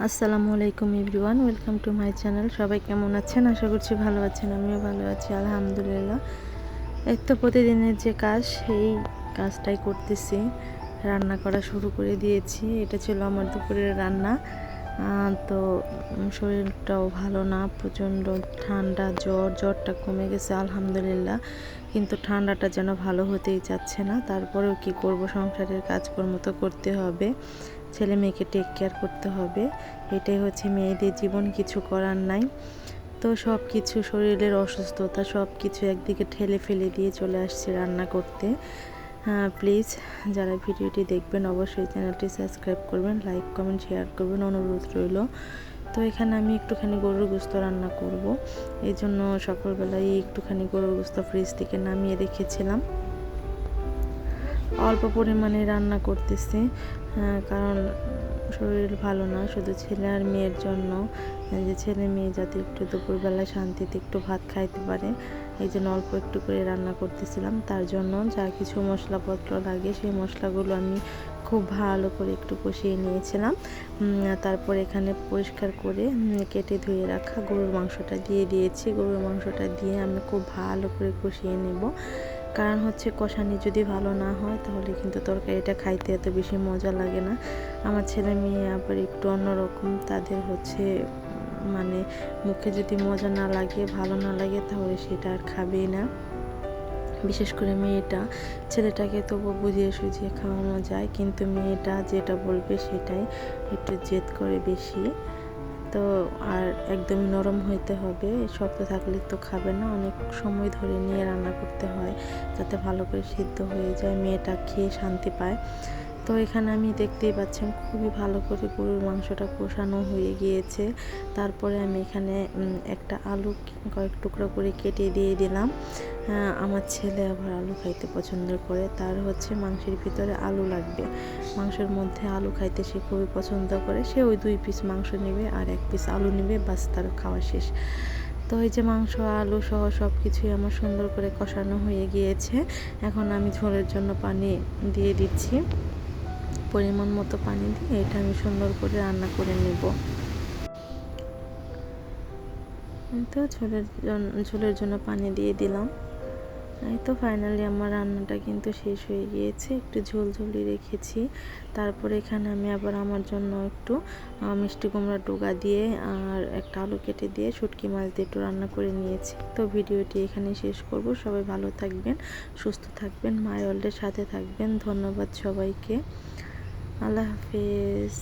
আসসালামু আলাইকুম everyone, welcome to my channel. সবাই কেমন আছেন? আশা করছি ভালো আছেন। আমিও ভালো আছি, আলহামদুলিল্লাহ। এই তো প্রতিদিনের যে কাজ, সেই কাজটাই করতেছি। রান্না করা শুরু করে দিয়েছি। এটা ছিল আমার দুপুরের রান্না। তো শরীরটাও ভালো না, প্রচণ্ড ঠান্ডা, জ্বরটা কমে গেছে আলহামদুলিল্লাহ, কিন্তু ঠান্ডাটা যেন ভালো হতেই চাচ্ছে না। তারপরেও কি করব, সংসারের কাজকর্ম তো করতে হবে, ছেলে মেয়েকে টেক কেয়ার করতে হবে। এটাই হচ্ছে মেয়েদের জীবন, কিছু করার নাই। তো সব কিছু, শরীরের অসুস্থতা সব কিছু একদিকে ঠেলে ফেলে দিয়ে চলে আসছি রান্না করতে। প্লিজ যারা ভিডিওটি দেখবেন অবশ্যই চ্যানেলটি সাবস্ক্রাইব করবেন, লাইক কমেন্ট শেয়ার করবেন, অনুরোধ রইল। তো এখানে আমি একটুখানি গরুর গোস্ত রান্না করব, এই জন্য সকালবেলায় একটুখানি গরুর গোস্ত ফ্রিজ থেকে নামিয়ে রেখেছিলাম। অল্প পরিমাণে রান্না করতেছি, কারণ শরীর ভালো না, শুধু ছেলে আর মেয়ের জন্য, যে ছেলে মেয়ে যাতে একটু দুপুরবেলায় শান্তিতে একটু ভাত খাইতে পারে, এই জন্য অল্প একটু করে রান্না করতেছিলাম। তার জন্য যা কিছু মশলাপত্র লাগে সেই মশলাগুলো আমি খুব ভালো করে একটু কষিয়ে নিয়েছিলাম। তারপর এখানে পরিষ্কার করে কেটে ধুয়ে রাখা গরুর মাংসটা দিয়ে দিয়েছি। গরুর মাংসটা দিয়ে আমি খুব ভালো করে কষিয়ে নেব, কারণ হচ্ছে কষানি যদি ভালো না হয় তাহলে কিন্তু তরকারিটা খাইতে এত বেশি মজা লাগে না। আমার ছেলে মেয়ে আবার একটু অন্যরকম, তাদের হচ্ছে মানে মুখে যদি মজা না লাগে, ভালো না লাগে, তাহলে সেটা আর খাবেই না। বিশেষ করে মেয়েটা, ছেলেটাকে তবু বুঝিয়ে সুঝিয়ে খাওয়ানো যায়, কিন্তু মেয়েটা যেটা বলবে সেটাই একটু জেদ করে বেশি। তো আর একদমই নরম হইতে হবে, শক্ত থাকলে তো খাবে না, অনেক সময় ধরে নিয়ে রান্না করতে হয় যাতে ভালো করে সিদ্ধ হয়ে যায়, মেয়েটা খেয়ে শান্তি পায়। তো এখানে আমি দেখতেই পাচ্ছেন খুবই ভালো করে গরুর মাংসটা কষানো হয়ে গিয়েছে। তারপরে আমি এখানে একটা আলু কয়েক টুকরো করে কেটে দিয়ে দিলাম। আমার ছেলে আবার আলু খাইতে পছন্দ করে, তার হচ্ছে মাংসের ভিতরে আলু লাগবে, মাংসের মধ্যে আলু খাইতে সে খুবই পছন্দ করে। সে ওই 2 পিস মাংস নেবে আর 1 পিস আলু নেবে, বাস তার খাওয়া শেষ। তো এই যে মাংস আলু সহ সব কিছুই আমার সুন্দর করে কষানো হয়ে গিয়েছে। এখন আমি ঝোলের জন্য পানি দিয়ে দিচ্ছি, পরিমাণ মতো পানি দিয়ে এটা আমি সুন্দর করে রান্না করে নেব। তো ঝোলের জন্য পানি দিয়ে দিলাম। এই তো ফাইনালি আমার রান্নাটা কিন্তু শেষ হয়ে গিয়েছে, একটু ঝোলঝোলি রেখেছি। তারপরে এখানে আমি আবার আমার জন্য একটু মিষ্টি কুমড়া ডোগা দিয়ে আর একটা আলু কেটে দিয়ে শুটকি মাছ দিয়ে একটু রান্না করে নিয়েছি। তো ভিডিওটি এখানে শেষ করব। সবাই ভালো থাকবেন, সুস্থ থাকবেন, মাই ওয়ার্ল্ডের সাথে থাকবেন। ধন্যবাদ সবাইকে, আল্লাহ হাফেজ।